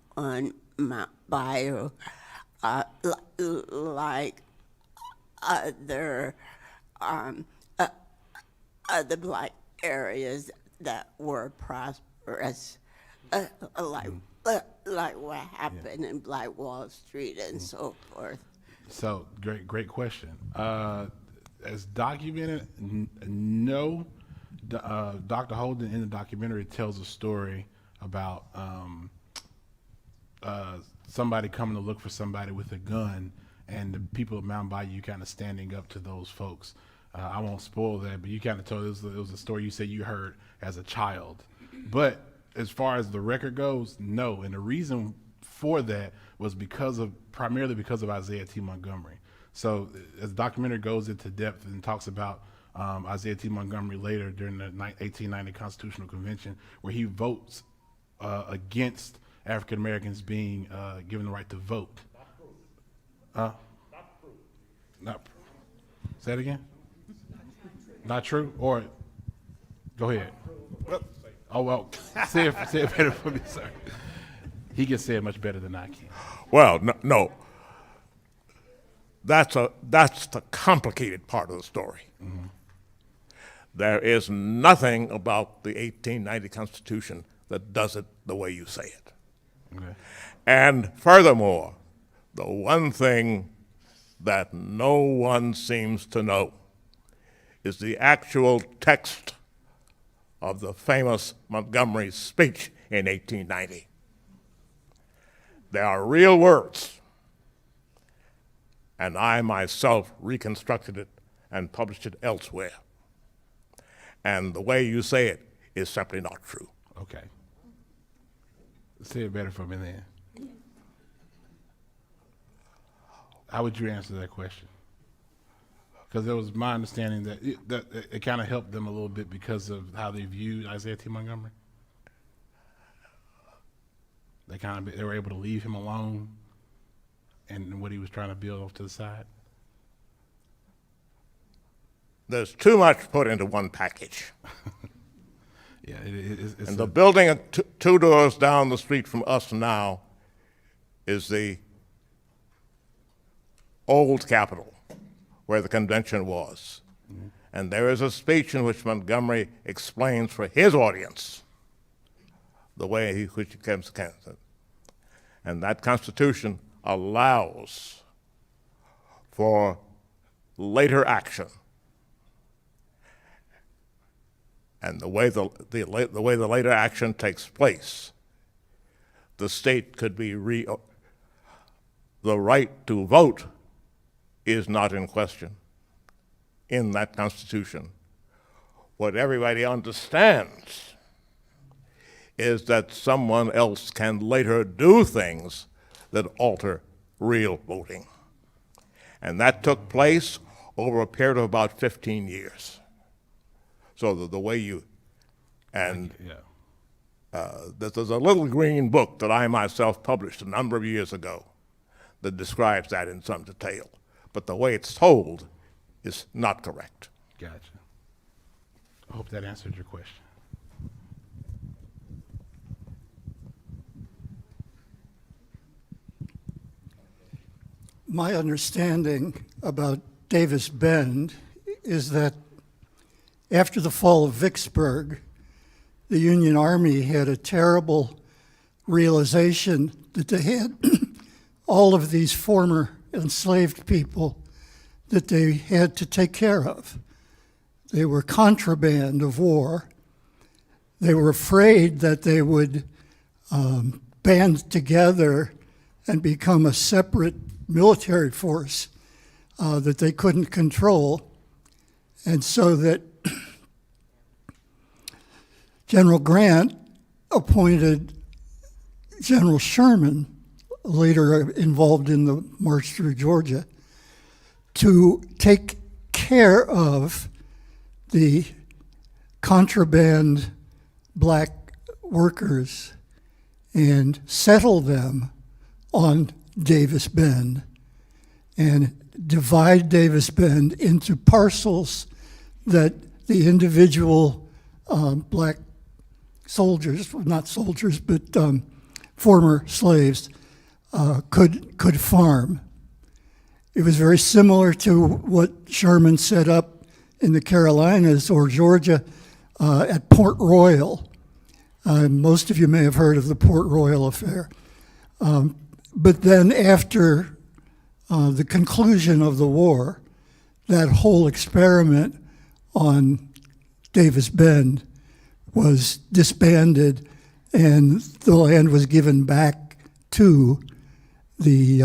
[SPEAKER 8] Mount Bayou like other black areas that were prosperous, like what happened in Black Wall Street and so forth?
[SPEAKER 3] So great question. As documented, no. Dr. Holden in the documentary tells a story about somebody coming to look for somebody with a gun, and the people of Mound Bayou kind of standing up to those folks. I won't spoil that, but you kind of told it was a story you said you heard as a child. But as far as the record goes, no. And the reason for that was primarily because of Isaiah T. Montgomery. So as the documentary goes into depth and talks about Isaiah T. Montgomery later during the 1890 Constitutional Convention, where he votes against African Americans being given the right to vote. Not say it again. Not true, or go ahead. Oh well, say it better for me, sir. He can say it much better than I can.
[SPEAKER 9] Well, no. That's the complicated part of the story.
[SPEAKER 3] Mm-hmm.
[SPEAKER 9] There is nothing about the 1890 Constitution that does it the way you say it.
[SPEAKER 3] Okay.
[SPEAKER 9] And furthermore, the one thing that no one seems to know is the actual text of the famous Montgomery speech in 1890. They are real words, and I myself reconstructed it and published it elsewhere. And the way you say it is simply not true.
[SPEAKER 3] Okay. Say it better for me then. How would you answer that question? Because it was my understanding that it kind of helped them a little bit because of how they viewed Isaiah T. Montgomery. They were able to leave him alone and what he was trying to build off to the side.
[SPEAKER 9] There's too much put into one package.
[SPEAKER 3] Yeah, it's
[SPEAKER 9] and the building two doors down the street from us now is the old Capitol, where the convention was. Mm-hmm. And there is a speech in which Montgomery explains for his audience the way which he becomes candidate. And that Constitution allows for later action. And the way the later action takes place, the state could be the right to vote is not in question in that Constitution. What everybody understands is that someone else can later do things that alter real voting. And that took place over a period of about 15 years. So the way you, and there's a little green book that I myself published a number of years ago that describes that in some detail. But the way it's told is not correct.
[SPEAKER 3] Gotcha. I hope that answered your question.
[SPEAKER 18] My understanding about Davis Bend is that after the fall of Vicksburg, the Union Army had a terrible realization that they had all of these former enslaved people that they had to take care of. They were contraband of war. They were afraid that they would band together and become a separate military force that they couldn't control. And so that General Grant appointed General Sherman, later involved in the march through Georgia, to take care of the contraband black workers and settle them on Davis Bend and divide Davis Bend into parcels that the individual black soldiers, not soldiers, but former slaves could farm. It was very similar to what Sherman set up in the Carolinas or Georgia at Port Royal. Most of you may have heard of the Port Royal affair. But then after the conclusion of the war, that whole experiment on Davis Bend was disbanded and the land was given back to the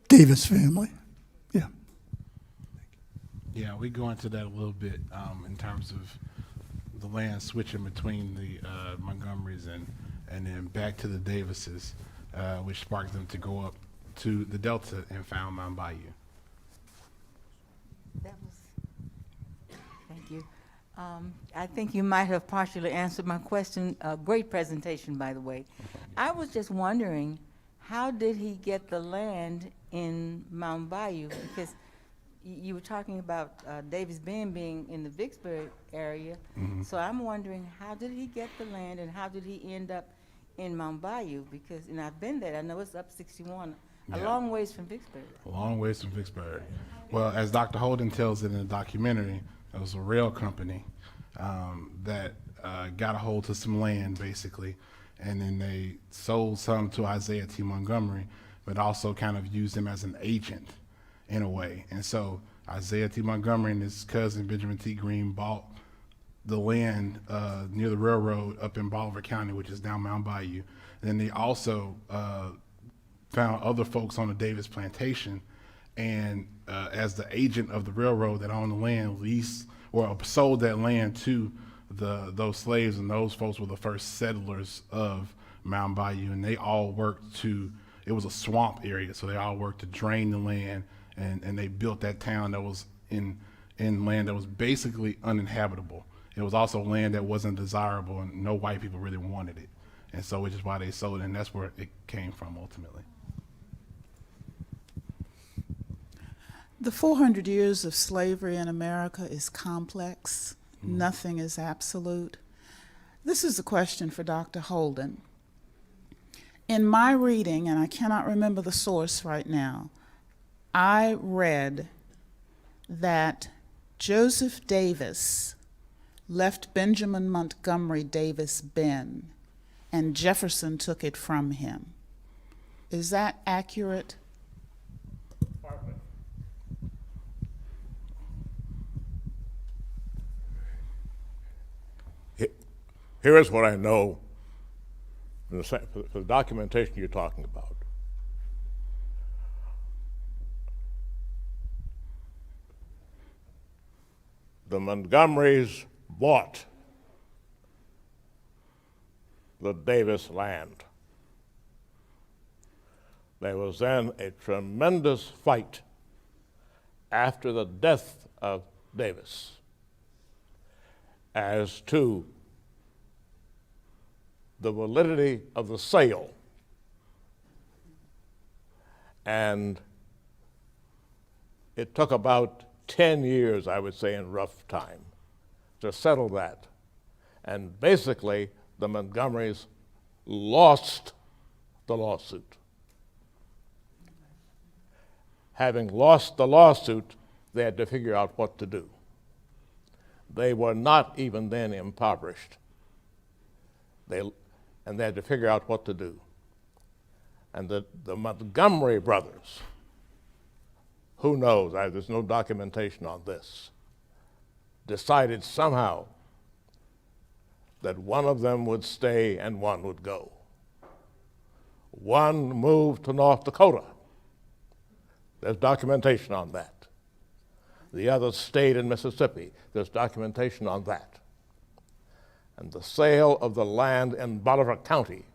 [SPEAKER 18] Davis family. Yeah.
[SPEAKER 3] Yeah, we go into that a little bit in terms of the land switching between the Montgomerys and then back to the Davises, which sparked them to go up to the Delta and found Mound Bayou.
[SPEAKER 10] Thank you. I think you might have partially answered my question. Great presentation, by the way. I was just wondering, how did he get the land in Mound Bayou? Because you were talking about Davis Bend being in the Vicksburg area. So I'm wondering, how did he get the land and how did he end up in Mound Bayou? Because, and I've been there, I know it's up 61, a long ways from Vicksburg.
[SPEAKER 3] A long ways from Vicksburg. Well, as Dr. Holden tells it in the documentary, it was a rail company that got a hold of some land, basically, and then they sold some to Isaiah T. Montgomery, but also kind of used him as an agent in a way. And so Isaiah T. Montgomery and his cousin Benjamin T. Green bought the land near the railroad up in Bolivar County, which is now Mound Bayou. And then they also found other folks on the Davis plantation, and as the agent of the railroad that owned the land, leased or sold that land to those slaves, and those folks were the first settlers of Mound Bayou, and they all worked to, it was a swamp area, so they all worked to drain the land, and they built that town that was in land that was basically uninhabitable. It was also land that wasn't desirable, and no white people really wanted it, and so which is why they sold it, and that's where it came from ultimately.
[SPEAKER 12] The 400 years of slavery in America is complex. Nothing is absolute. This is a question for Dr. Holden. In my reading, and I cannot remember the source right now, I read that Joseph Davis left Benjamin Montgomery Davis Ben, and Jefferson took it from him. Is that accurate?
[SPEAKER 9] Here is what I know for the documentation you're talking about. The Montgomerys bought the Davis land. There was then a tremendous fight after the death of Davis as to the validity of the sale. And it took about 10 years, I would say, in rough time, to settle that. And basically, the Montgomerys lost the lawsuit. Having lost the lawsuit, they had to figure out what to do. They were not even then impoverished. And they had to figure out what to do. And the Montgomery brothers, who knows, there's no documentation on this, decided somehow that one of them would stay and one would go. One moved to North Dakota. There's documentation on that. The other stayed in Mississippi. There's documentation on that. And the sale of the land in Bolivar County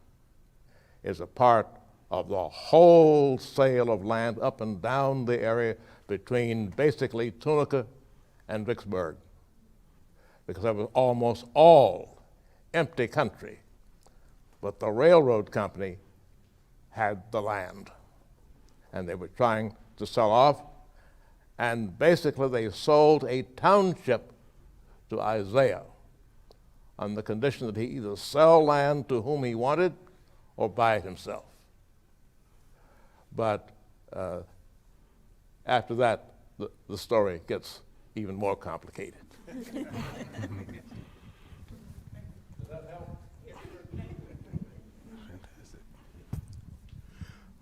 [SPEAKER 9] is a part of the whole sale of land up and down the area between basically Tunica and Vicksburg, because it was almost all empty country, but the railroad company had the land, and they were trying to sell off, and basically they sold a township to Isaiah on the condition that he either sell land to whom he wanted or buy it himself. But after that, the story gets even more complicated.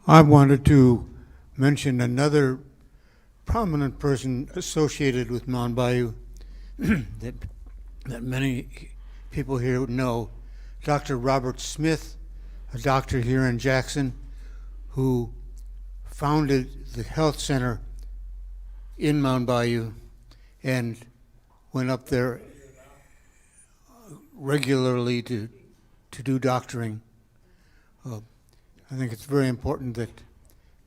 [SPEAKER 23] I wanted to mention another prominent person associated with Mound Bayou that many people here know, Dr. Robert Smith, a doctor here in Jackson, who founded the health center in Mound Bayou and went up there regularly to do doctoring. I think it's very important that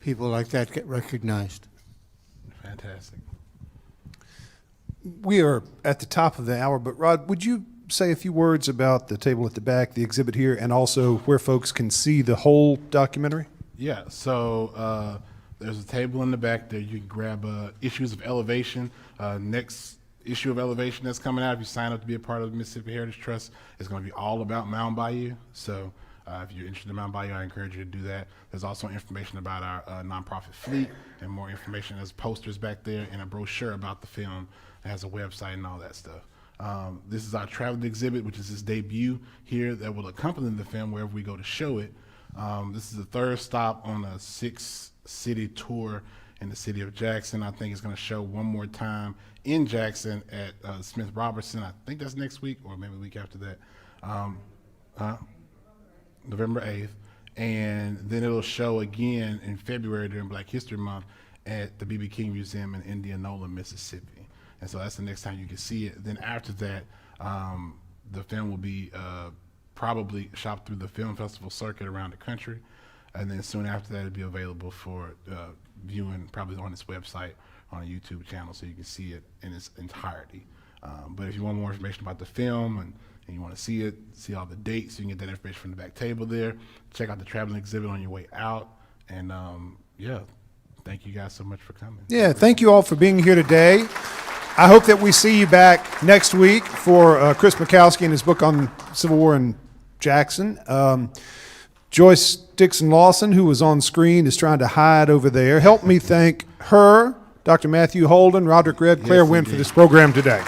[SPEAKER 23] people like that get recognized.
[SPEAKER 3] Fantastic.
[SPEAKER 1] We are at the top of the hour, but Rod, would you say a few words about the table at the back, the exhibit here, and also where folks can see the whole documentary?
[SPEAKER 3] Yeah, so there's a table in the back there. You can grab issues of Elevation. Next issue of Elevation that's coming out, if you sign up to be a part of the Mississippi Heritage Trust, it's going to be all about Mound Bayou. So if you're interested in Mound Bayou, I encourage you to do that. There's also information about our nonprofit fleet and more information. There's posters back there and a brochure about the film. It has a website and all that stuff. This is our traveling exhibit, which is its debut here that will accompany the film wherever we go to show it. This is the third stop on a 6-city tour in the city of Jackson. I think it's going to show one more time in Jackson at Smith Robertson. I think that's next week or maybe the week after that. November 8th. And then it'll show again in February during Black History Month at the B.B. King Museum in Indianola, Mississippi. And so that's the next time you can see it. Then after that, the film will be probably shopped through the film festival circuit around the country. And then soon after that, it'll be available for viewing probably on its website, on a YouTube channel, so you can see it in its entirety. But if you want more information about the film and you want to see it, see all the dates, you can get that information from the back table there. Check out the traveling exhibit on your way out. And yeah, thank you guys so much for coming.
[SPEAKER 1] Yeah, thank you all for being here today. I hope that we see you back next week for Chris Mikowski and his book on Civil War in Jackson. Joyce Dixon Lawson, who was on screen, is trying to hide over there. Help me thank her, Dr. Matthew Holden, Roderick Red, Claire Winn for this program today.